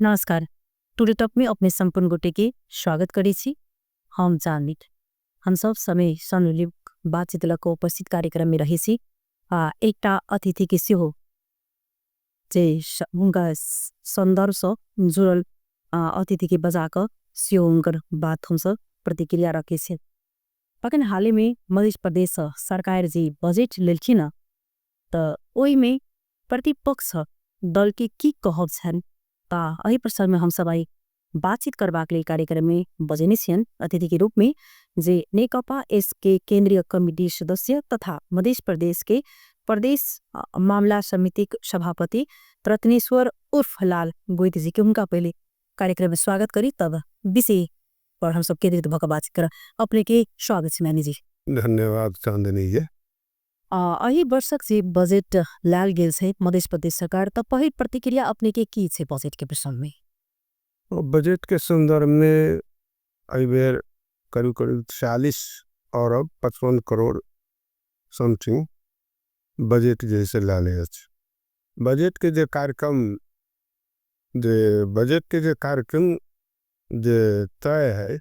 नमस्कार। Today talk में अपने संपूर्ण गोटे के स्वागत करी छी। हम जानमित हम सब समय सनुली बातचीत को उपस्थित कार्यक्रम में रही छी। एकटा अतिथि के सेहो जे उनका संदर्भ से जुड़ल अतिथि के बजा कर सेहो उनकर बात हम सब प्रतिक्रिया रखे छे। पकन हाल में मध्य प्रदेश सरकार जी बजेट लेलखिन त ओई में प्रतिपक्ष दल के की कहब छन अही प्रसंग में हम सब आई बातचीत करबाक लिए कार्यक्रम में बजेने छियन अतिथि के रूप में जे नेकपा एसके केंद्रीय कमिटी सदस्य तथा मध्य प्रदेश के प्रदेश मामला समिति सभापति रत्नेश्वर उर्फ लाल गोइते जी के उनका पहले कार्यक्रम में स्वागत करी तब विषय पर हम सब केंद्रित भकर बातचीत कर अपने के स्वागत है मैनी जी। धन्यवाद चांदनी जी। अही वर्षक जे बजेट लाल गेल छे मध्य प्रदेश सरकार त पहिल प्रतिक्रिया अपने के की छे बजेट के प्रसंग में? बजट के संदर्भ में अई बेर करीब करीब 40 अरब 55 करोड़ समथिंग बजट जैसे लाले अछि। बजट के जे कार्यक्रम जे तय है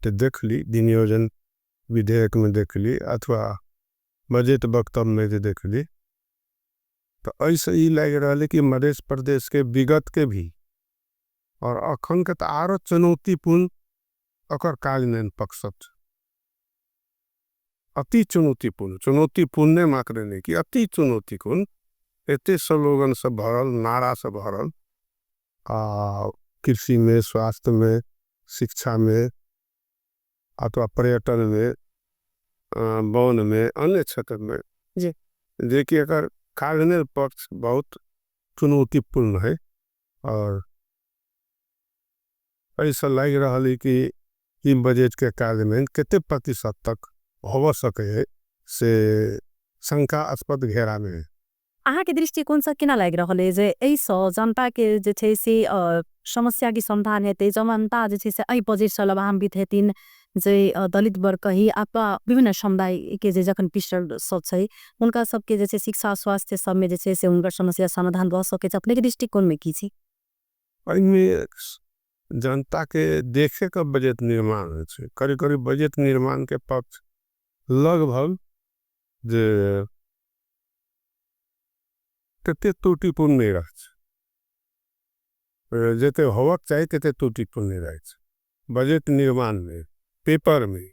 तो देख ली विनियोजन विधेयक में देख ली अथवा बजट वक्तव्य में जे देख ली तो ऐसे ही लग रहा है कि मध्य प्रदेश के विगत के भी और अखन के आरो चुनौतीपूर्ण अकर कार्यान्वयन पक्ष अति चुनौतीपूर्ण मात्र नहीं कि अति चुनौतीपूर्ण एते स्लोगन से भरल नारा से भरल कृषि में स्वास्थ्य में शिक्षा में अथवा पर्यटन में वन में अन्य क्षेत्र में देखिए अगर कार्यान्वयन पक्ष बहुत चुनौतीपूर्ण है और ऐसा लग रहा है कि इ बजट के कार्यान्वयन कितने प्रतिशत तक हो सके से शंकास्पद घेरा में अहाँ के दृष्टिकोण से केना लग रहा है जे जनता के जे छे से समस्या की समाधान हेतै जनता जे छे से एहि बजेट से लाभान्वित हेतिन जे दलित वर्ग कही आपका विभिन्न समुदाय के जे जखन पिछड़ल सब छै उनका सबके जे छे शिक्षा स्वास्थ्य सब में जे छे से उनकर समस्या समाधान भ सके अपने के दृष्टिकोण में की छी? जनता के देखे का बजट निर्माण है करीब करीब बजट निर्माण के पक्ष लगभग जे तेते त्रुटिपूर्ण नहीं रह जेते होवक चाहिए तेते त्रुटिपूर्ण नहीं रह बजट निर्माण में पेपर में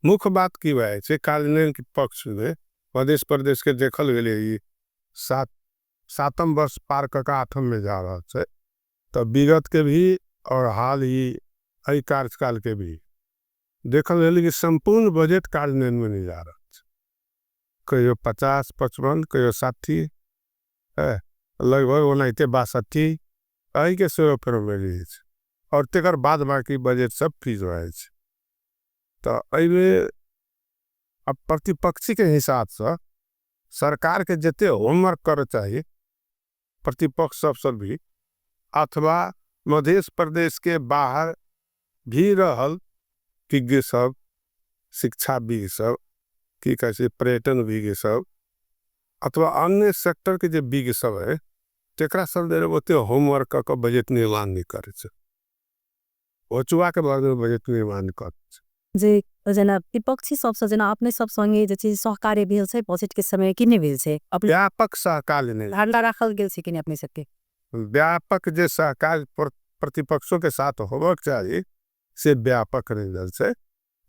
मुख्य बात की बात है कार्यान्वयन के पक्ष में मध्य प्रदेश के देखल गए सातम वर्ष पार का आठम में जा रहा है तो विगत के भी और हाल ही अई कार्यकाल के भी देखल गए कि संपूर्ण बजट कार्यान्वयन में नहीं जा रहा कहियो 50 55 कहियो 60 लगभग 69 62 के सेवा पर में और तेकर बाद बाकी बजट सब फ्रीज रहे तो अब प्रतिपक्षी के हिसाब से सरकार के जते होमवर्क करे चाहिए प्रतिपक्ष सब भी अथवा मध्य प्रदेश के बाहर भी रहल विज्ञ सब शिक्षाविद सब की कहे पर्यटन विज्ञ सब अथवा अन्य सेक्टर के जो विज्ञ सब है तेकरा सब ओते होमवर्क का बजट निर्माण नहीं करे ओचुआ के बाद में बजट निर्माण कर जे जना विपक्षी सबसे जना अपने सब संगे जे चीज सहकार्य भेल छै बजट के समय किने भेल छै व्यापक सहकार्य नहीं धारणा राखल गेल छै किने अपने सबके व्यापक जे सहकार्य प्रतिपक्षों के साथ होबक चाहिए से व्यापक रिजल्ट से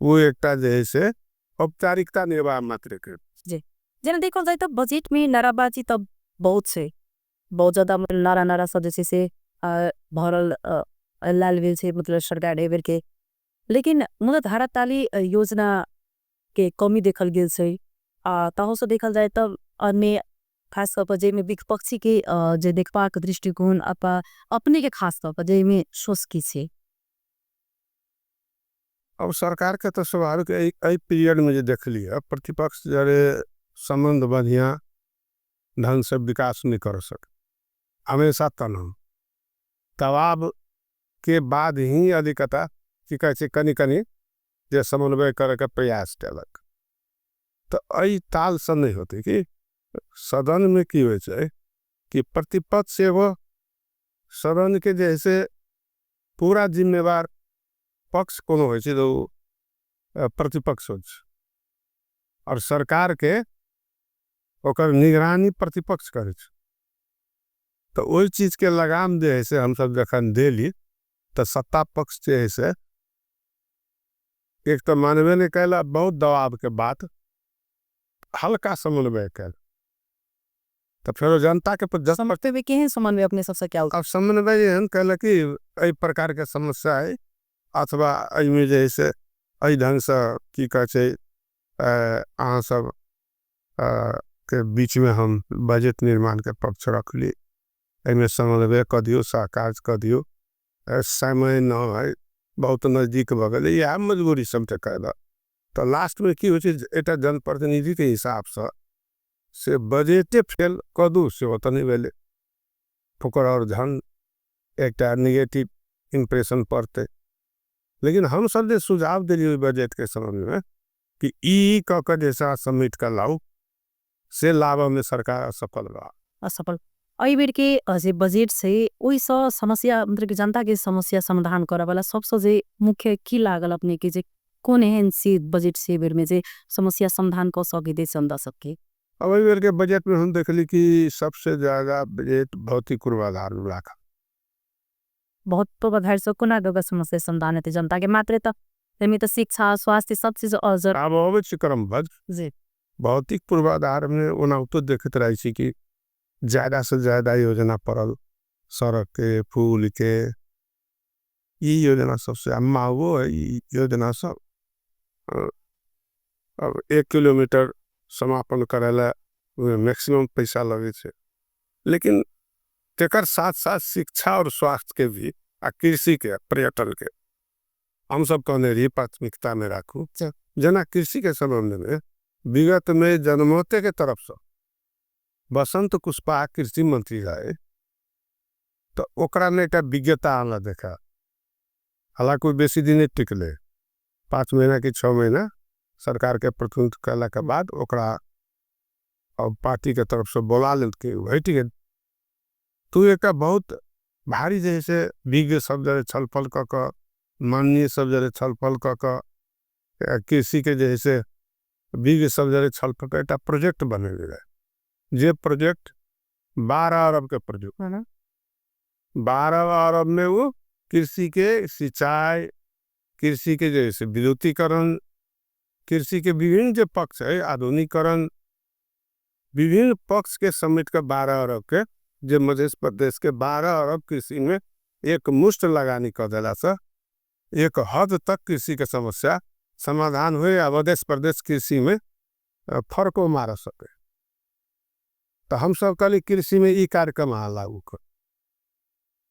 वो एकटा जे से औपचारिकता निर्वाह मात्र के जी जना देखल जाए तो बजट में नाराबाजी तब बहुत छै बहुत ज्यादा नारा सब जे से भरल लाल भेल छै मतलब सरकार एबर के लेकिन मूल धारा ताली योजना के कमी देखल गेल छै तहो से देखल जाए तब अन्य खास तौर पर जेमे विपक्षी के जे देखबाक दृष्टिकोण अपने के खास तौर पर जेमे सोच की छे अब सरकार के तो स्वाभाविक एई पीरियड में जे देख लिया प्रतिपक्ष जरे संबंध बढ़िया ढंग से विकास नहीं कर सके हमेशा तनाव दबाव के बाद ही अधिकता की कहे कनी कनी जे समन्वय करे के प्रयास कलक तो एई ताल से नहीं होते कि सदन में की हो कि प्रतिपक्ष एगो सदन के जैसे पूरा जिम्मेवार पक्ष कोनो होइ छै तो प्रतिपक्ष होइ छै और सरकार के ओकर निगरानी प्रतिपक्ष करे छै। तो ओई चीज के लगाम जे है से हम सब जखन देली तो सत्ता पक्ष जे है से एक तो मानवे ने कहला बहुत दबाव के बाद हल्का समन्वय कैल तो फिर जनता के समझते हुए के समन्वय अपने सबसे क्या अब समन्वय एहन कहला कि एहि प्रकार के समस्या है अथवा एहिमे जे है से एहि ढंग से की कहे छै अहाँ सब के बीच में हम बजट निर्माण के पक्ष रखली एहिमे समन्वय क दियो सहकार क दियो समय न है बहुत नजदीक भ गेल या मजबूरी समझ कहला तो लास्ट में की हो छै एटा जनप्रतिनिधि के हिसाब से बजटे फेल क दू से ओतने भेले ओकर और धन एक निगेटिव इंप्रेशन पड़ते। लेकिन हम सब जे सुझाव दिलिए बजट के समय में कि ई क जैसा सबमिट कर लाओ से लाभ में सरकार असफल रहा असफल अई बेर के जे बजट से ओई स समस्या मतलब कि जनता के समस्या समाधान करे वाला सबसे जे मुख्य की लागल अपने के जे कोन एहन से बजट से बेर में जे समस्या समाधान क सके दे चंदा सबके। अब एहि बेर के बजट में हम देखली कि सबसे ज्यादा बजट भौतिक पूर्वाधार में रखा बहुत पूर्वाधार से कोना दगा समस्या समाधान है जनता के मात्र त एमे त शिक्षा स्वास्थ्य सब चीज अजर अब होवे छै क्रमबद्ध जी भौतिक पूर्वाधार में ओना तो देखत रही छी कि ज्यादा से ज्यादा योजना पड़ल सड़क के पुल के ई योजना सबसे अम्मा वो है ई योजना सब अब 1 किलोमीटर समापन करेला मैक्सिमम पैसा लगे छे लेकिन तेकर साथ साथ शिक्षा और स्वास्थ्य के भी आ कृषि के पर्यटन के हम सब कहने रही प्राथमिकता में राखू जना कृषि के संबंध में विगत में जनमोते के तरफ से बसंत कुशवाहा कृषि मंत्री रहे तो ओकरा ने एक विज्ञता आना देखा हालांकि कोई बेसी दिन टिकले 5 महीना की 6 महीना सरकार के प्रतिनिधित्व करला के बाद ओकरा और पार्टी के तरफ से बोला लेके हट गए तू एक बहुत भारी जैसे विज्ञ सब जरे छलफल क माननीय सब जरे छलफल क कृषि के जैसे विज्ञ सब जरे छलफल क एक प्रोजेक्ट बने रहे जे प्रोजेक्ट 12 अरब के प्रोजेक्ट 12 अरब में वो कृषि के सिंचाई कृषि के जैसे विद्युतीकरण कृषि के विभिन्न जो पक्ष है आधुनिकीकरण विभिन्न पक्ष के समेट के 12 अरब के जो मध्य प्रदेश के 12 अरब कृषि में एक मुश्त लगानी कर देला से एक हद तक कृषि के समस्या समाधान हुए या मध्य प्रदेश कृषि में फर्क मार सके। तो हम सब कल कृषि में ई कार्यक्रम लागू कर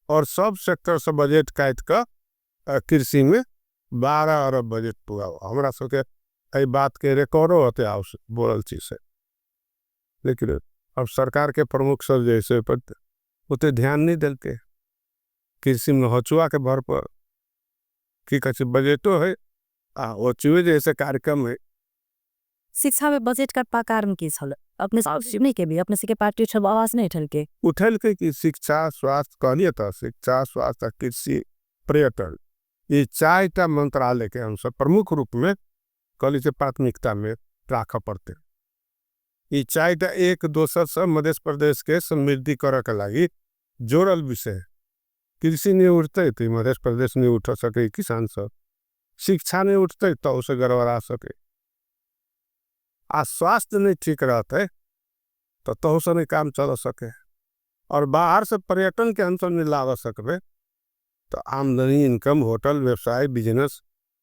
और सब सेक्टर से बजट काट कर कृषि में 12 अरब बजट पूरा हमरा सबके एहि बात के रिकॉर्डो होते बोलल चीज है। लेकिन अब सरकार के प्रमुख सब जैसे पर उते ध्यान नहीं देते कृषि में हचुआ के भर पर की कहे बजटो है हचुए जैसे कार्यक्रम है। शिक्षा में बजट का कारण की छल अपने नहीं के भी अपने से के पार्टी सब आवाज नहीं उठल के कि शिक्षा स्वास्थ्य कहलिए तो शिक्षा स्वास्थ्य कृषि पर्यटन ये 4टा मंत्रालय के हम सब प्रमुख रूप में कली से प्राथमिकता में राख पड़ते ये 4टा एक दोसर से मध्य प्रदेश के समृद्धि करे के लगी जोड़ल विषय कृषि नहीं उठते तो मध्य प्रदेश नहीं उठ सके किसान सब शिक्षा नहीं उठते तो उसे गड़बड़ा सके आ स्वास्थ्य नहीं ठीक रहते तो से नहीं काम चल सके और बाहर से पर्यटन के अंतर नहीं ला सकते तो आमदनी इनकम होटल व्यवसाय बिजनेस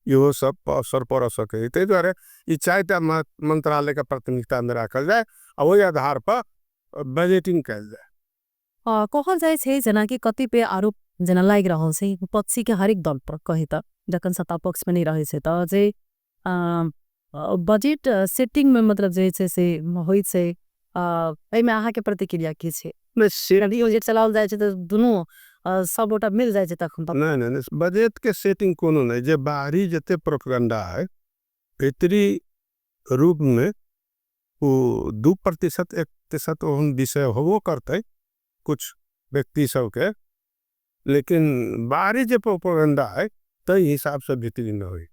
यो सब अवसर पड़ सके ते द्वारा ये 4टा मंत्रालय का प्राथमिकता में रखल जाए और वही आधार पर बजटिंग कल जाए। कहल जाए छे जना कि कतिपय आरोप जना लाग रहल छे पक्षी के हरेक दल पर कहे त जखन सत्ता पक्ष में नहीं रहे छे त जे बजट सेटिंग में मतलब जे छे से होई छे एहि में अहाँ के प्रतिक्रिया की छे बजट चलाओल जाए छे त दुनु सबोटा मिल जाए छे तखन नहीं बजट के सेटिंग कोनो नहीं जे बाहरी जते प्रोपेगेंडा है भीतरी रूप में वो 2% 1% ओहन विषय होबो करते कुछ व्यक्ति सब के लेकिन बाहरी जो प्रोपेगेंडा है तो हिसाब से भीतरी न हुई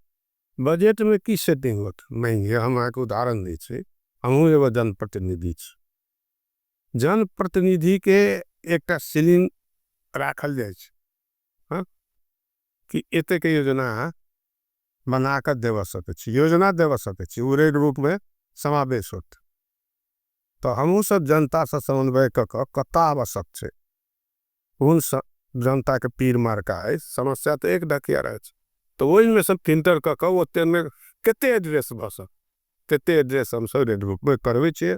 बजट में की सेटिंग होत नहीं है। हम एक उदाहरण दी छे, हमहू एगो जनप्रतिनिधि छी। जनप्रतिनिधि के एक सीलिंग राखल जाए छे, हाँ? कि एते के योजना बनाकर देव सके छी, योजना देव सके छी, उरे रूप में समावेश होत। तो हमहू सब जनता से समन्वय कता आवश्यक छे। उन जनता के पीर मार्का है समस्या तो एक ढकिया रहे छे, तो वही में सब फिल्टर ओते में केते एड्रेस बस तेते एड्रेस हम सब रूप में करवे छे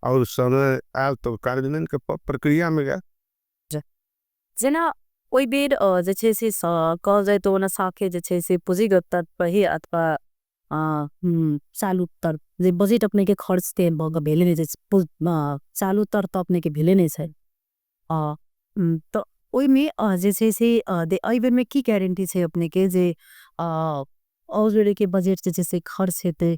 और समय आयल तो कार्यान्वयन के प्रक्रिया में गया। जेना ओइ बेर जे छे से कहल जाए तो ओना साखे जे छे से पूंजीगत तर्क पर ही अथवा चालू तर्क जे बजेट अपने के खर्च ते भेले नै छै चालू तर्क तो अपने के भेले नै छै तो ओइ में जे छे से एइ बेर में की गारंटी छै अपने के जे और जोड़े के बजेट जे छे से खर्च हेते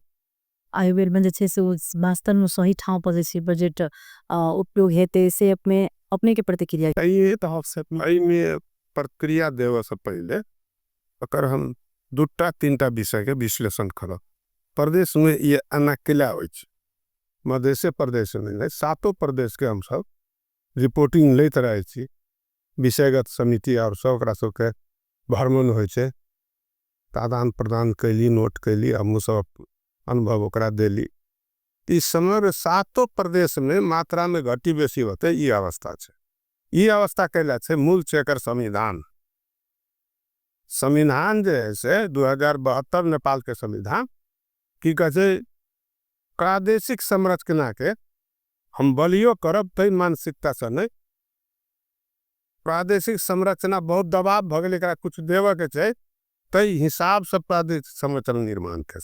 आइ बेर में जे छे से वास्तव में सही ठाव पर जे छे बजेट उपयोग हेते से अपने के प्रतिक्रिया ये तो अई में प्रक्रिया देव से पहले अगर हम दूटा तीनटा विषय के विश्लेषण करब। प्रदेश में ये अनाकिला हो मध्य प्रदेश में सातों प्रदेश के हम सब रिपोर्टिंग लेत रहे छी, विषयगत समिति और सब के भ्रमण हो आदान प्रदान कैली, नोट कैली, हम सब अनुभव ओकरा देली। इस समय सातों प्रदेश में मात्रा में घटी बेसी होते ये अवस्था है। ये अवस्था कैला छे मूल चेकर संविधान संविधान जे है से 2072 नेपाल के संविधान की कहे प्रादेशिक संरचना के हम बलियो करब तई मानसिकता से नहीं। प्रादेशिक संरचना बहुत दबाव भगले का कुछ देव के चाहे तई हिसाब से प्रादेशिक संरचना निर्माण के।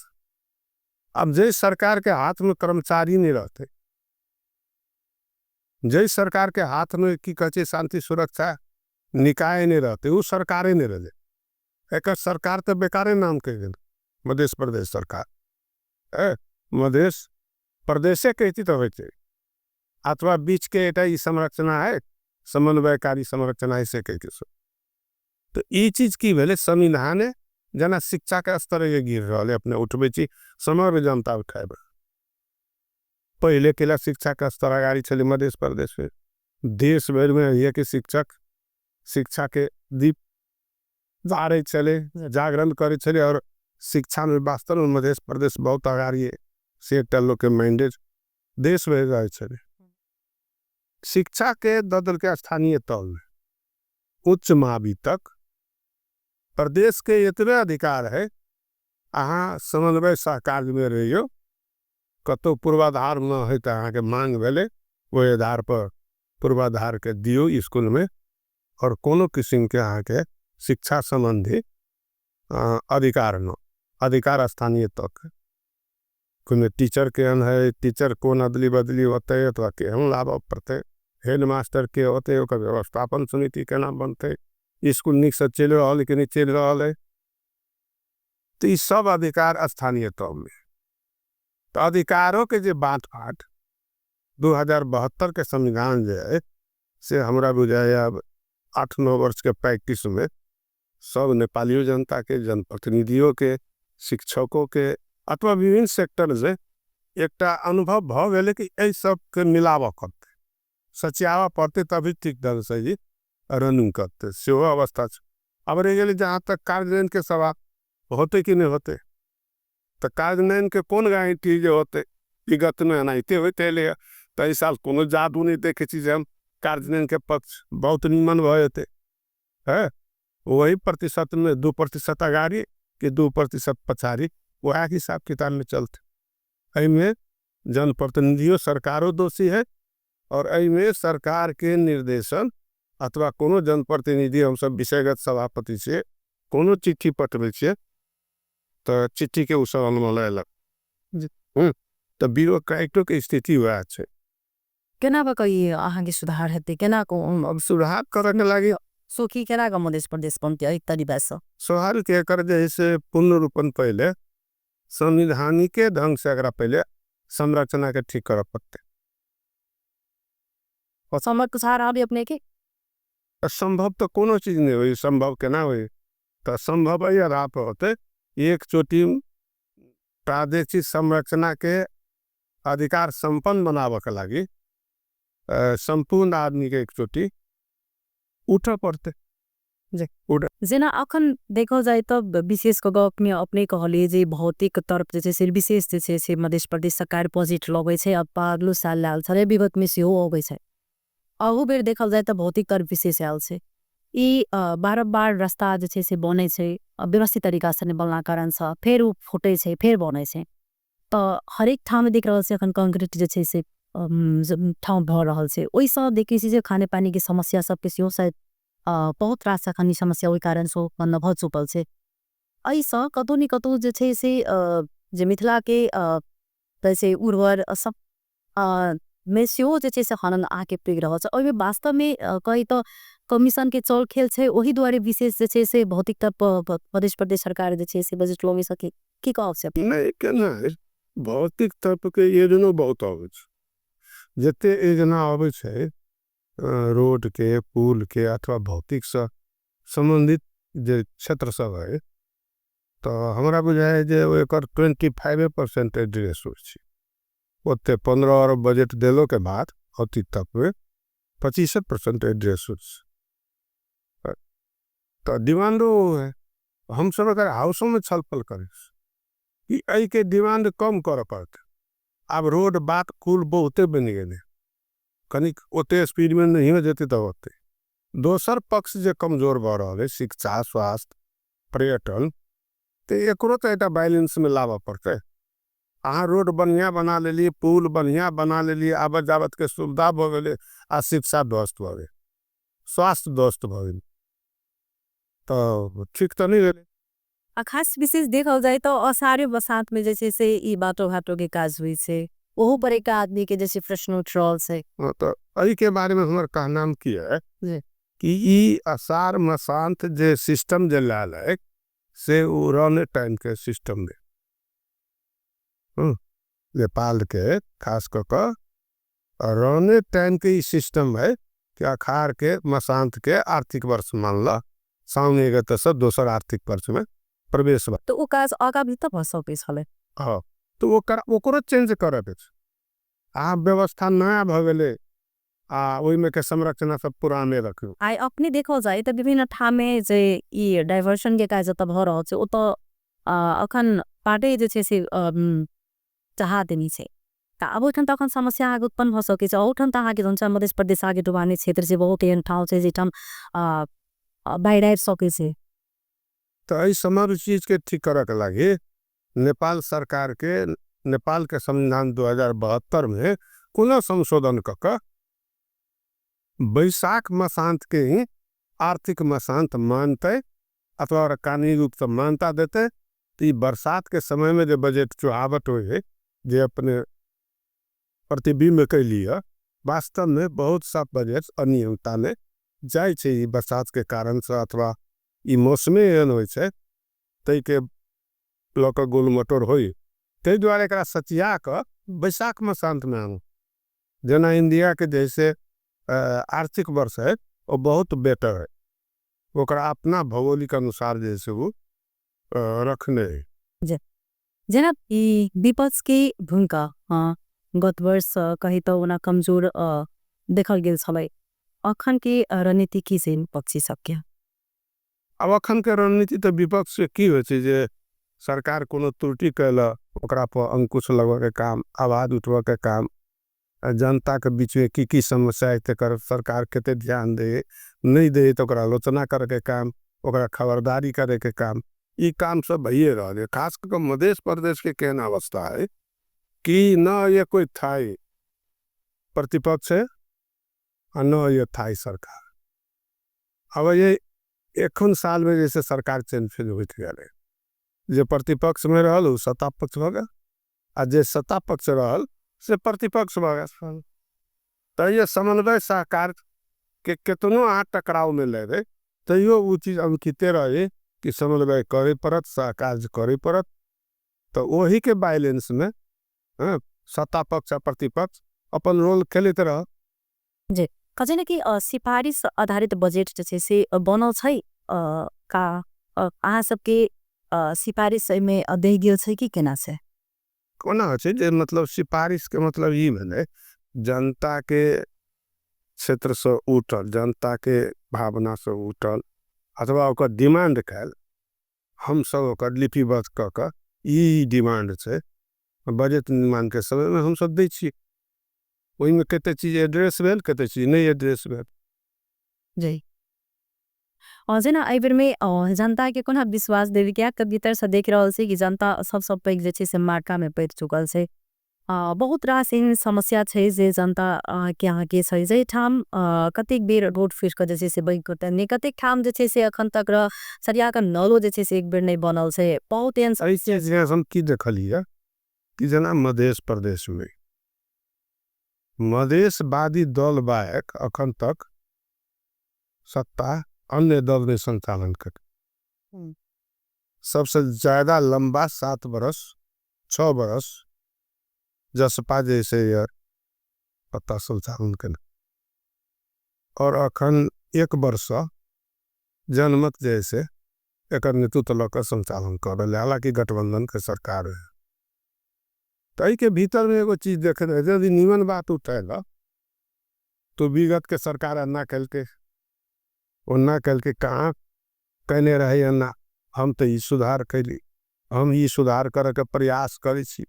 अब जय सरकार के हाथ में कर्मचारी नहीं रहते, जय सरकार के हाथ में की कहे शांति सुरक्षा निकाय नहीं रहते, वो सरकारें नहीं रहे। एक सरकार तो बेकारे नाम कह गए मध्य प्रदेश सरकार मध्य प्रदेशे कहती तो होते अथवा बीच के एटा संरचना है समन्वयकारी संरचना ऐसे कह के तो ये चीज की भेले संविधान जना शिक्षा के स्तर ये गिर रहा अपने उठबे छी समग्र जनता उठाए पहले केला शिक्षा का स्तर अगाड़ी चले मध्य प्रदेश में देश भर में ये कि शिक्षक शिक्षा के दीप जारे चले जागरण करे चले और शिक्षा में वास्तव में मध्य प्रदेश बहुत अगाड़ी है। सेक्टर लोग के मैंडेट देश भर जाए चले शिक्षा के ददल के स्थानीय तौर में उच्च मावी तक प्रदेश के इतने अधिकार है अहाँ समन्वय सहकार में रहियो कतो पूर्वाधार न है तो अहाँ के मांग भेले वो आधार पर पूर्वाधार के दियो स्कूल में और कोनो किस्म के अहाँ के शिक्षा संबंधी अधिकार न अधिकार स्थानीय तक कोई टीचर के है टीचर कौन अदली बदली होते अथवा के हम लाभ पड़ते हेड मास्टर के होते व्यवस्थापन समिति के नाम बनते स्कूल निक से चल रहा लेकिन चल रहा है तो ये सब अधिकार स्थानीय तौर में तो अधिकारों के जो बात फाट 2072 के संविधान जो है से हमरा बुझाए अब 8-9 वर्ष के प्रैक्टिस में सब नेपाली जनता के जनप्रतिनिधियों के शिक्षकों के अथवा विभिन्न सेक्टर से एक अनुभव भ गए कि ये सब के मिलाव करते सचियावा पड़ते तभी ठीक ढंग से जी रनिंग करते से अवस्था अब रह गए जहाँ तक कार्यान्वयन के सवाल होते कि नहीं होते तो कार्यान्वयन के कौन गारंटी जो होते विगत में अनाइते होते ले तो इस साल कोनो जादू नहीं देखे चीज हम कार्यान्वयन के पक्ष बहुत निमन भए है वही प्रतिशत में 2% अगाड़ी कि 2% पछाड़ी वह हिसाब किताब में चलते में जनप्रतिनिधियों सरकारों दोषी है और में सरकार के निर्देशन अथवा कोनो जनप्रतिनिधि हम सब विषयगत सभापति से कोनो चिट्ठी पठबे छे तो चिट्ठी के उस अनुमोदन तो ब्यूरोक्रेटो के स्थिति हुआ है केना बा कई आहाँ के सुधार हेते केना को अब सुधार करने लगी सोखी केना का मध्य प्रदेश पंक्ति एक तरीका से सुधार के कर जैसे पूर्ण रूपन पहले संविधानिक ढंग से अगर पहले संरचना के ठीक कर पड़ते और समझ कुछ आ रहा भी अपने के असंभव तो कोनो चीज नहीं हुई, संभव केना हुई? तो संभव है आधार पर होते एक चोटी प्रादेशिक संरचना के अधिकार संपन्न बनावे के लागी संपूर्ण आदमी के एक चोटी उठ पड़ते। जेना अखन देखल जाए तो विशेष कऽ अपने अपने कहलिए जे भौतिक तरफ जे छै से विशेष जे छै से मध्य प्रदेश सरकार बजेट लगे छै, अब अगलो साल लाल छलै, विगत में सेहो अबै छै। अहू बेर देखल जाए तो भौतिक तरफ विशेष आयल छै। ई बारम्बार रास्ता जे छै से बनै छै, व्यवस्थित तरीका से नहीं बनला कारण से फेर उ फुटे छै, फेर बनै छै। तो हरेक ठाम में देख रहल छै अखन कंक्रीट जे छै से ठाउँ भऽ रहल छै। ओइसँ देखै छी जे खाने पानी के समस्या सबके सेहो शायद बहुत रास अखन ई समस्या ओहि कारण से उत्पन्न भऽ चुकल छै। एहिसँ कतहु ने कतहु जे छै से जे मिथिला के जैसे उर्वर सब में सेहो जे छै से हनन आके पड़ि रहल छै। ओहिमे वास्तव में कही तो कमीशन के चल खेल छै, ओही दुआरे विशेष जे छै से भौतिक तरफ मध्य प्रदेश सरकार जे छै से बजट लगे सके की कहब से नहीं केना है भौतिक तरफ के योजना बहुत आवे छै। जते योजना आवे छै रोड के, पुल के अथवा भौतिक से संबंधित जे क्षेत्र सब है, तो हमरा बुझाए जे एकर 25% एड्रेस हो छै। ओते 15 अरब बजट देलो के बाद भौतिक तक में 25% एड्रेस हो छै। तो डिमांडो है, हम सब अगर हाउसों में छलफल करें कि आई के डिमांड कम कर पड़ते। अब रोड बात कुल बहुते बन गए, कनिक ओते स्पीड में नहीं हो जाती तो होते। दोसर पक्ष जे कमजोर भ रहा है, शिक्षा, स्वास्थ्य, पर्यटन, तो एकरो तो एटा बैलेंस में लावा पड़ते। अहाँ रोड बढ़िया बना लेली, पुल बढ़िया बना लेली, आबत जावत के सुविधा भ गए, आ शिक्षा ध्वस्त भ गए, स्वास्थ्य ध्वस्त भ गए, तो ठीक तो नहीं गए। खास विशेष देखल जाए तो असारे बसात में जैसे से ई बाटो घाटो के काज हुई से ओहू पर एक आदमी के जैसे प्रश्न ट्रॉल से तो अही के बारे में हमारा कहना की है जी। कि ई असार मसांत जे सिस्टम जे लाल है से रौने टाइम के सिस्टम दे नेपाल के खास कर रौने टाइम के सिस्टम है कि अखार के मसांत के आर्थिक वर्ष मान ला सामने गए तो सब दोसर आर्थिक वर्ष में प्रवेश तो वो काज आगा भी तब सके छले। हाँ, तो ओकरो चेंज करे के आ व्यवस्था नया भ गेले, आ ओई में के संरचना सब पुराने रखियो। आई अपने देखो जाए तो विभिन्न ठाम में जे ई डाइवर्शन के काज त भ रहल छै, ओ त अखन पार्टी जे छै से चाह देनी छै। त अब ओठन त अखन समस्या आगे उत्पन्न भ सके छै। ओठन त आगे जन मध्य प्रदेश आगे डुबाने क्षेत्र से बहुत एहन ठाउँ छै जे ठाम बाढ़ि आबि सके छै। तो ई समग्र चीज के ठीक करे के लागी नेपाल सरकार के नेपाल के संविधान 2072 में पुनः संशोधन करके बैसाख मसांत के ही आर्थिक मसांत मानते अथवा कानूनी रूप से मान्यता देते। तो बरसात के समय में जो बजट चुहावट हुए जो अपने प्रतिबिंब के लिए वास्तव में बहुत सा बजट अनियमितता में जाए छे बरसात के कारण से अथवा ई मौसमे एहन होइ छै तै के लक गोल मटोर होई, तै द्वारा एकरा सचिया क बैसाख मसांत में आनु। जना इंडिया के जैसे आर्थिक वर्ष है वो बहुत बेटर है, ओकरा अपना भौगोलिक अनुसार जैसे वो रखने है। जना ई विपक्ष की भूमिका गत वर्ष कही तो उना कमजोर देखल गेल छलै, अखन के रणनीति की से पक्षी सबके अब अखन के रणनीति तो विपक्ष के की हो छै जे सरकार कोनो त्रुटि कैला ओकरा पर अंकुश लगवा के काम, आवाज उठवा के काम, जनता के बीच में की समस्या है तेकर सरकार केते ध्यान दे नहीं दे तो ओकरा आलोचना करे के काम, ओकरा खबरदारी करे के काम, ई काम सब भइए रहल है। खास कर मध्य प्रदेश के केहन अवस्था है कि न ये कोई थाई प्रतिपक्ष है न ये थाई सरकार। अब ये एखन साल में जैसे सरकार चेंज होत गए, जे प्रतिपक्ष में रहल उ सत्ता पक्ष हो गया, आ जे सत्ता पक्ष रहल से प्रतिपक्ष हो गया। तो ये समन्वय सहकार के केतनो आ टकराव में ले रहे तैयो वो चीज अंकिते रहे कि समन्वय करे पड़त, सहकार करे पड़त। तो वही के बैलेंस में सत्ता पक्ष आ प्रतिपक्ष अपन रोल खेलते रह। जी कजै न कि सिफारिश आधारित बजेट जे छै से बनल छै का अहाँ सबके सिफारिश में दे गेल छै कि केना छै? कोना छै जे मतलब सिफारिश के मतलब ई भेलै जनता के क्षेत्र से उठल, जनता के भावना से उठल अथवा ओकर डिमांड कैल हम सब ओकर लिपिबद्ध क क ई डिमांड छै बजट निर्माण के समय में हम सब दै छी। ओहि में कते चीज एड्रेस भेल, कते चीज नहीं एड्रेस भेल। जी जेना एहि बेर में जनता के कोना विश्वास देवी क्या के भीतर से देख रहल छै कि जनता सब पैघ जे छै से मार्का में पड़ि चुकल छै। बहुत रास एहन समस्या छै जे जनता के अहाँ के छै जे ठाम कतेक बेर रोड फिर के जे छै से बहि के कतेक ठाम जे छै से अखन तक सरिया के नलो जे छै से एक बेर नहीं बनल छै। बहुत एहन ऐसे जे हम की देखलिए कि जना मध्य प्रदेश में मधेशवादी दल बायक अखन तक सत्ता अन्य दल ने संचालन कर। सबसे ज्यादा लंबा 7 बरस 6 बरस जसपा जैसे यार पत्ता संचालन कर और अखन 1 वर्ष जनमत जैसे एक नेतृत्व लकर संचालन कर रहे। हालांकि गठबंधन के सरकार है तई के भीतर में एगो चीज देखे रहे यदि निमन बात उठेला तो विगत के सरकार अन्ना कल के कहाँ कहने रहे अन्ना हम तो ई सुधार कैली, हम ई सुधार करे के प्रयास करे छी।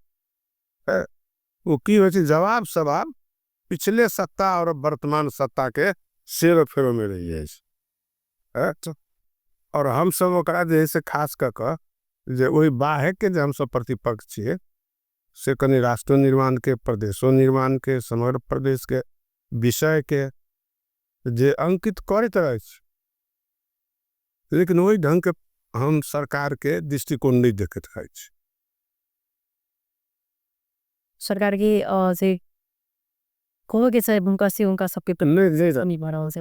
वो की हो जवाब सवाब पिछले सत्ता और वर्तमान सत्ता के शेर फेरो में रही है। और हम सब ओकरा जैसे खास कर जे वही बाहे के जे हम सब प्रतिपक्ष छे से कनी राष्ट्र निर्माण के, प्रदेशों निर्माण के, समग्र प्रदेश के विषय के जे अंकित करत रहे छे, लेकिन वही ढंग के हम सरकार के दृष्टिकोण नहीं देखत रहे छे। सरकार के जे कहो के छै उनका से उनका सबके नहीं भरल छै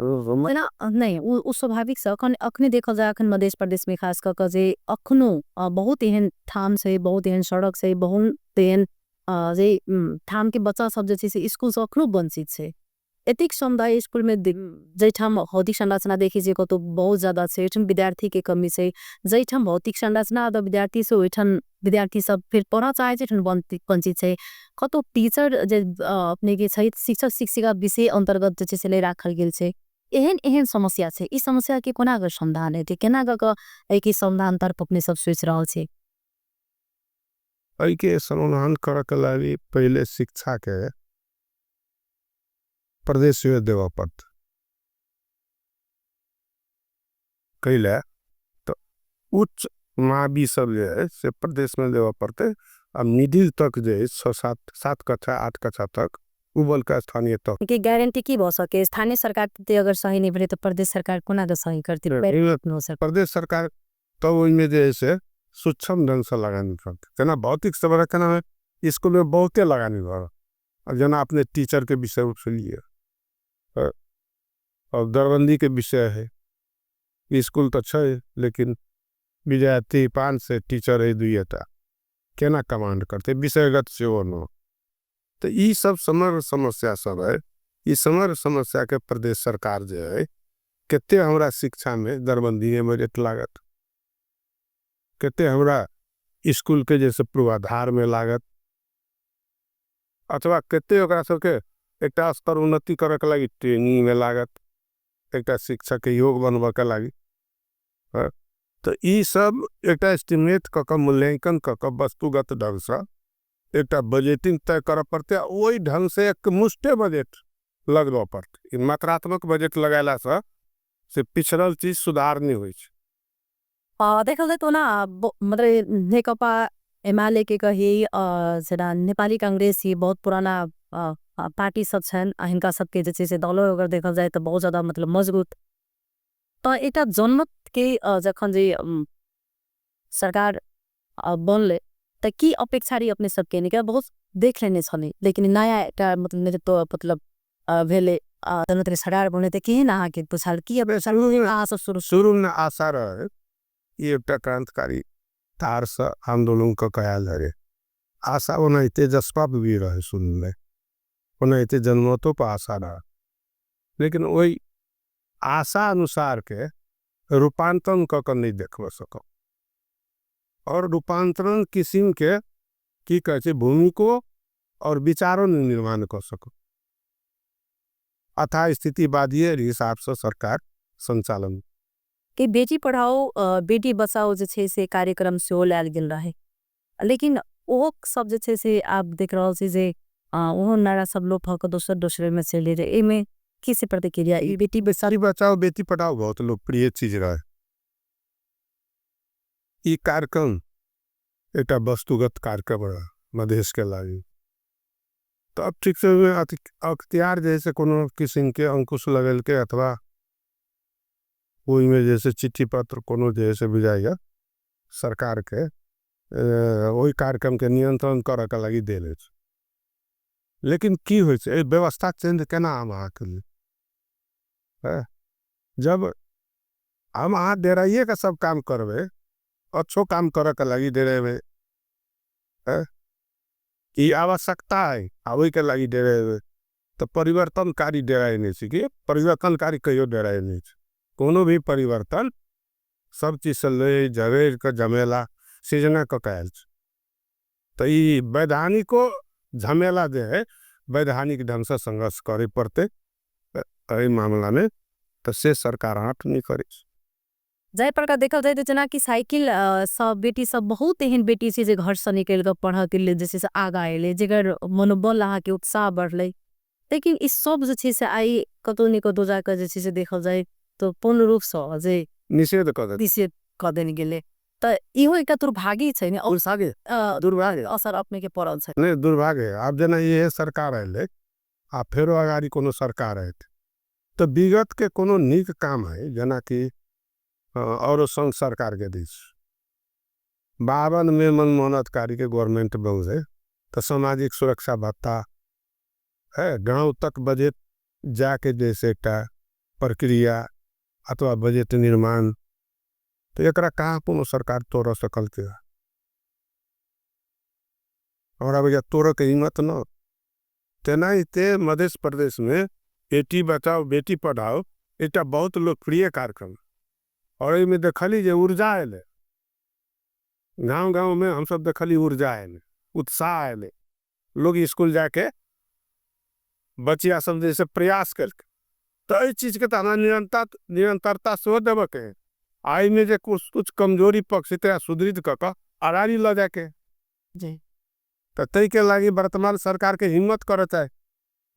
ना नहीं उ स्वाभाविक से अखने देखल जाए अखन मध्य प्रदेश में खास कर जे अखनो बहुत एहन ठाम छै, बहुत एहन सड़क छै, बहुत एहन जे ठाम के बच्चा सब जे छै से स्कूल से अखनो वंचित छै। एतिक समुदाय स्कूल में जैठाम भौतिक संरचना देखी जे कतो बहुत ज्यादा छै, ओइठाम विद्यार्थी के कमी छै। जैठाम भौतिक संरचना अ विद्यार्थी से ओइठाम विद्यार्थी सब फिर पढ़ा चाहे छै वंचित छै। कतो टीचर जे अपने के छै शिक्षक शिक्षिका विषय अंतर्गत जे छै से ले राखल गेल छै। एहन एहन समस्या छै, ई समस्या के कोना के समाधान हेतै, केना के एहि के समाधान तरफ अपने सब सोच रहल छै? एहि के समाधान करे के लागि पहले शिक्षा के प्रदेश में देवा पड़त कैले तो उच्च मावी सब जे है से प्रदेश में देवा पड़ते। अब मिडिल तक जे 6-7 कक्षा 8 कक्षा तक उबल का स्थानीय तक के गारंटी की भ सके स्थानीय सरकार ते अगर सही नहीं भरे तो प्रदेश सरकार कोना के सही करती? प्रदेश सरकार तो ओइमे जे है से सूक्ष्म ढंग से लगानी पड़ती। जना भौतिक संरचना में स्कूल में बहुते लगानी पड़, जना अपने टीचर के विषय से लिए और दरबंदी के विषय है। स्कूल तो है लेकिन विद्यार्थी 5 से टीचर है 2 केना कमांड करते विषयगत से वो नो। तो ये सब समग्र समस्या सब है। ये समग्र समस्या के प्रदेश सरकार जो है कते हमरा शिक्षा में दरबंदी में बजट लागत, कते हमरा स्कूल के जैसे पूर्वाधार में लागत, अथवा कते ओकरा सबके एकटा स्तर उन्नति करे के लागि ट्रेनिंग में लागत, एकटा शिक्षक के योग बनवा के लागि। तो ई सब एकटा एस्टिमेट क मूल्यांकन क वस्तुगत ढंग से एकटा बजटिंग तय करे पड़ते। वही ढंग से एक मुष्टे बजट लगवा पड़ते। मात्रात्मक बजट लगाला से पिछड़ल चीज सुधार नहीं हुई। देखल जाए तो ना मतलब नेकपा एमाले के कही जना नेपाली कांग्रेस ही बहुत पुराना पार्टी सब छन्, हिनका सबके जे छै से दल अगर देखल जाए तो बहुत ज्यादा मतलब मजबूत। तो एक जनमत के जखन जे सरकार बनले त की अपेक्षा रही अपने सबके निका बहुत देख लेने छले, लेकिन नया एक मतलब नेतृत्व मतलब भेले जनमत सरकार बने त के ना के पुछाल की अपेक्षा शुरू में आशा रहे ये एक क्रांतिकारी तार से आंदोलन का कयाल है। आशा बनाते जसपा भी रहे सुन में बनाते जनमतों पर आशा रहा, लेकिन वही आशा अनुसार के रूपांतरण क नहीं देखब सक और रूपांतरण किस्म के की कहे छै भूमिको और विचारों निर्माण कर सक अथा स्थितिवादी हिसाब से सरकार संचालन कि बेटी पढ़ाओ बेटी बचाओ जे छे से कार्यक्रम सेहो लायल गेल रहे, लेकिन ओहो सब जे छे से आप देख रहल छी जे ओहो नारा सब लोग फक दोसर दोसरे में चले रहे एमे की से प्रतिक्रिया ई बेटी बेटी बचाओ बेटी पढ़ाओ बहुत लोकप्रिय चीज रहे। ई कार्यक्रम एक वस्तुगत कार्यक्रम रहा मधेश के लागी तो अब ठीक से अख्तियार जैसे कोनो किस्म के अंकुश लगल के अथवा कोई में जैसे चिट्ठी पत्र कोनो जैसे भिजाएगा सरकार के वही कार्यक्रम के नियंत्रण करे के लगी देले छै। लेकिन की होय छै व्यवस्था चेंज केना हम अहाँ के लिए जब हम अहाँ डेराइए के सब काम करबे अच्छो काम करे के लगी डेरेबे ई आवश्यकता है आवे के लगी डेरेबे तो परिवर्तनकारी डेराए नहीं छै कि परिवर्तनकारी कहियो डेराए नहीं छै। कोनो भी परिवर्तन सब चीज से ले झगड़ के झमेला सीजना का कहल छै तो ई वैधानिको झमेला जे है वैधानिक ढंग से संघर्ष करे पड़ते मामला में तो से सरकार हाथ नहीं करे जाय प्रकार देखल जाए तो जना कि साइकिल सब बेटी सब बहुत एहन बेटी छै जे घर से निकल के पढ़ के लिए जैसे से आगा आइले जेकर मनोबल अहाँ के उत्साह बढ़ले, लेकिन इस सब जे छै से आई कतो न कतो जाकर जे छै से देखल जाए तो पूर्ण रूप से जे निषेध कर देने गेले तो इहो एक दुर्भाग्य छै ने और सागे दुर्भाग्य असर अपने के पड़ल छै नहीं दुर्भाग्य अब जना ये सरकार आइले आ फेरो अगाड़ी कोनो सरकार आए तो विगत के कोनो नीक काम है जना कि और संघ सरकार के दिस 52 में मनमोहनतकारी के गवर्नमेंट बहु तो सामाजिक सुरक्षा भत्ता है गांव तक बजट जाके जैसे एक प्रक्रिया अथवा बजट निर्माण तो एक कहाँ कोनो सरकार तोड़ सकल के और भैया तोड़ के हिम्मत न तेना मध्य प्रदेश में बेटी बचाओ बेटी पढ़ाओ एक बहुत लोकप्रिय कार्यक्रम और में देखली जे ऊर्जा आए गाँव गाँव में हम सब देखली ऊर्जा आए उत्साह आए लोग स्कूल जाके बचिया सब जैसे प्रयास करके तो ये चीज के निरंतरता सो देव के आई में जे कुछ कमजोरी पक्ष सुदृढ़ क आरारी ल जाके जी तो तई के लगी वर्तमान सरकार के हिम्मत करे चाहे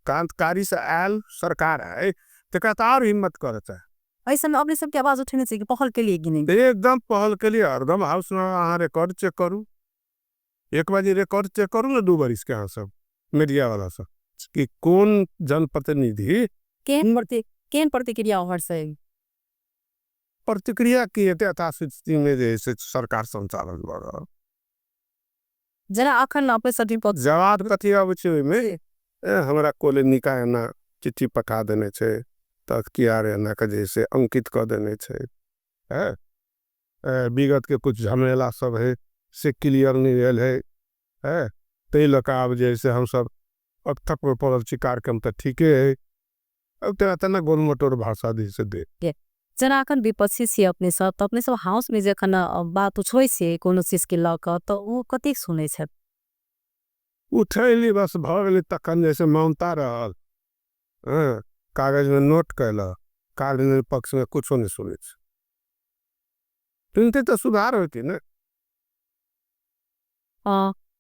क्रांतिकारी से आयल सरकार है तो और हिम्मत करे चाहे ऐसा में अपने सबके आवाज उठने चाहिए पहल के लिए गिने एकदम पहल के लिए हरदम हाउस में अहाँ रिकॉर्ड चेक करू एक बार रिकॉर्ड चेक करू ना 2 बार इसके यहाँ सब मीडिया वाला सब कि कौन जनप्रतिनिधि केन प्रतिक्रिया हर से प्रतिक्रिया की यथास्थिति में जैसे सरकार संचालन बढ़ जना अखन अपने सर्टिफिकेट जवाब कथी आवे छै में हमरा कॉलोनी का ना चिट्ठी पठा देने छै तक किया रे ना के जैसे अंकित कर देने छै विगत के कुछ झमेला सब है से क्लियर नहीं भेल है तै लका अब जैसे हम सब अब तक में पड़ल छी कार्यक्रम तो ठीके है अब तेना गोल मोटर भाषा दी से दे जना अखन विपक्षी छी अपने सब हाउस में जखन बात उठै छै कोनो चीज के ल क तो वो कतेक सुनै छै उठैली बस भ गेलै तखन जैसे मौनता रहल कागज में नोट कैला कानूनी पक्ष में कुछ नहीं सुने तुमते तो सुधार होती ना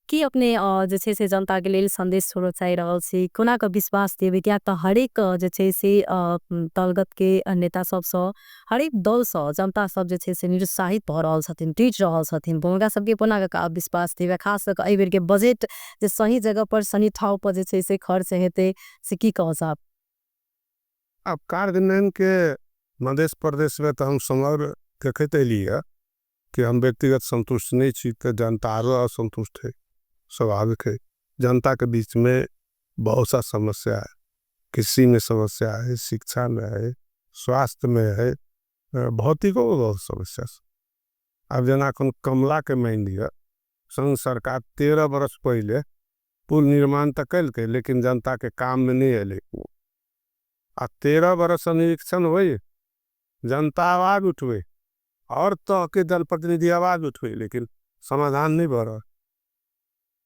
कि अपने जे छै से जनता के लिए संदेश छोड़ चाहि रहल छी कोना के विश्वास देबे क्या तो हरेक जे छै से तलगत के नेता सब स हरेक दल स जनता सब जे छै से निरुत्साहित भ रहल छथिन टीच रहल छथिन भूमिका सबके कोना के विश्वास देबे खास करके एहि बेर के बजट जे सही जगह पर सही ठाव पर जे छै से खर्च हेते से की कह साहब अब कार्यान्वयन के मध्य प्रदेश में तो हम समग्र देखते लिए कि हम व्यक्तिगत संतुष्ट नहीं छी तो जनता असंतुष्ट है स्वाभाविक है जनता के बीच में बहुत सा समस्या है कृषि में समस्या है शिक्षा में है स्वास्थ्य में है भौतिकों में बहुत समस्या अब जना कमला के मान लिया संघ सरकार 13 वर्ष पहले पुल निर्माण तो कल के लेकिन जनता के काम में नहीं अले 13 बरस निरीक्षण हुई, जनता आवाज उठवे और तो के जनप्रतिनिधि आवाज उठवे, लेकिन समाधान नहीं भर।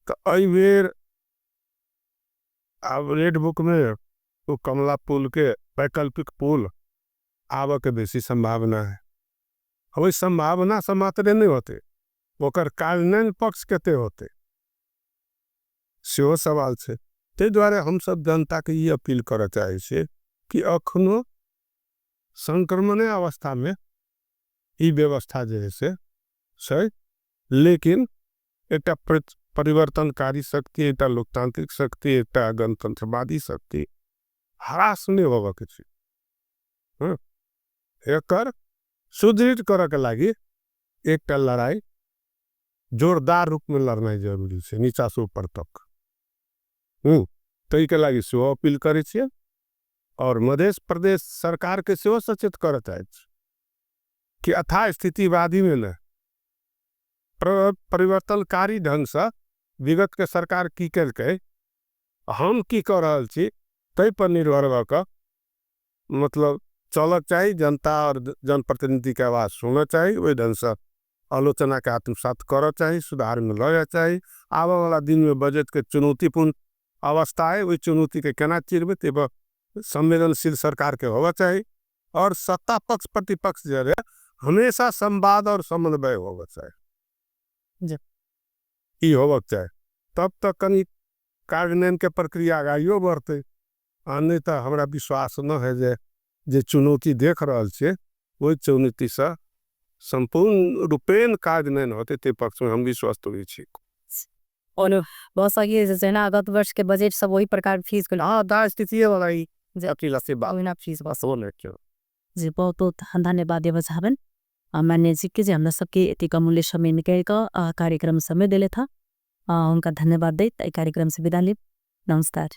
तो अई बेर अब रेड बुक में वो कमला पुल के वैकल्पिक पुल आवे के बेसी संभावना है। वही संभावना से मात्र नहीं होते, ओकर कार्यान्वयन पक्ष केते होते सेहो सवाल है। ते द्वारे हम सब जनता के ये अपील कर चाहे छे कि अखनो संक्रमण अवस्था में ई व्यवस्था जे है से, लेकिन एक परिवर्तनकारी शक्ति, एक लोकतांत्रिक शक्ति, एक गणतंत्रवादी शक्ति ह्रास नहीं होगा किसी एकर सुदृढ़ करे के लागी एक लड़ाई जोरदार रूप में लड़ना जरूरी है, नीचा से ऊपर तक। तो के लागी सेहो अपील करे छिए और मध्य प्रदेश सरकार के सेहो सचेत करे चाहे कि अथा स्थितिवादी में न परिवर्तनकारी ढंग से विगत के सरकार की करके हम की कर रहा छी तै पर निर्भर होकर मतलब चल चाहिए। जनता और जनप्रतिनिधि के आवाज सुनना चाहिए, वही ढंग से आलोचना के आत्मसात कर चाहिए, सुधार में ला चाहिए। आने वाला दिन में बजट के चुनौतीपूर्ण अवस्था है, वही चुनौती के केना चिरबे ते संवेदनशील सरकार के होगा चाहिए। और सत्ता पक्ष प्रतिपक्ष जो है हमेशा संवाद और समन्वय होगा चाहिए, ये होगा चाहिए। तब तक कहीं कार्यान्वयन के प्रक्रिया आगाइयो बढ़ते। नहीं तो हमारा विश्वास न है जे चुनौती देख रहा छे वही चुनौती से संपूर्ण रूपेण कार्यान्वयन होते ते पक्ष में हम विश्वास तोड़ी छी। और बहुत सारी जैसे ना अगस्त वर्ष के बजट सब वही प्रकार फीस के दा स्थिति है वाला ही अपनी लसे बात ना फीस बस हो ले क्यों जी बहुत बहुत धन्यवाद देव चाहबन मान्य जी के जे हमरा सबके एतिक अमूल्य समय निकाल का कार्यक्रम समय देले था उनका धन्यवाद दे कार्यक्रम से विदा ले। नमस्कार।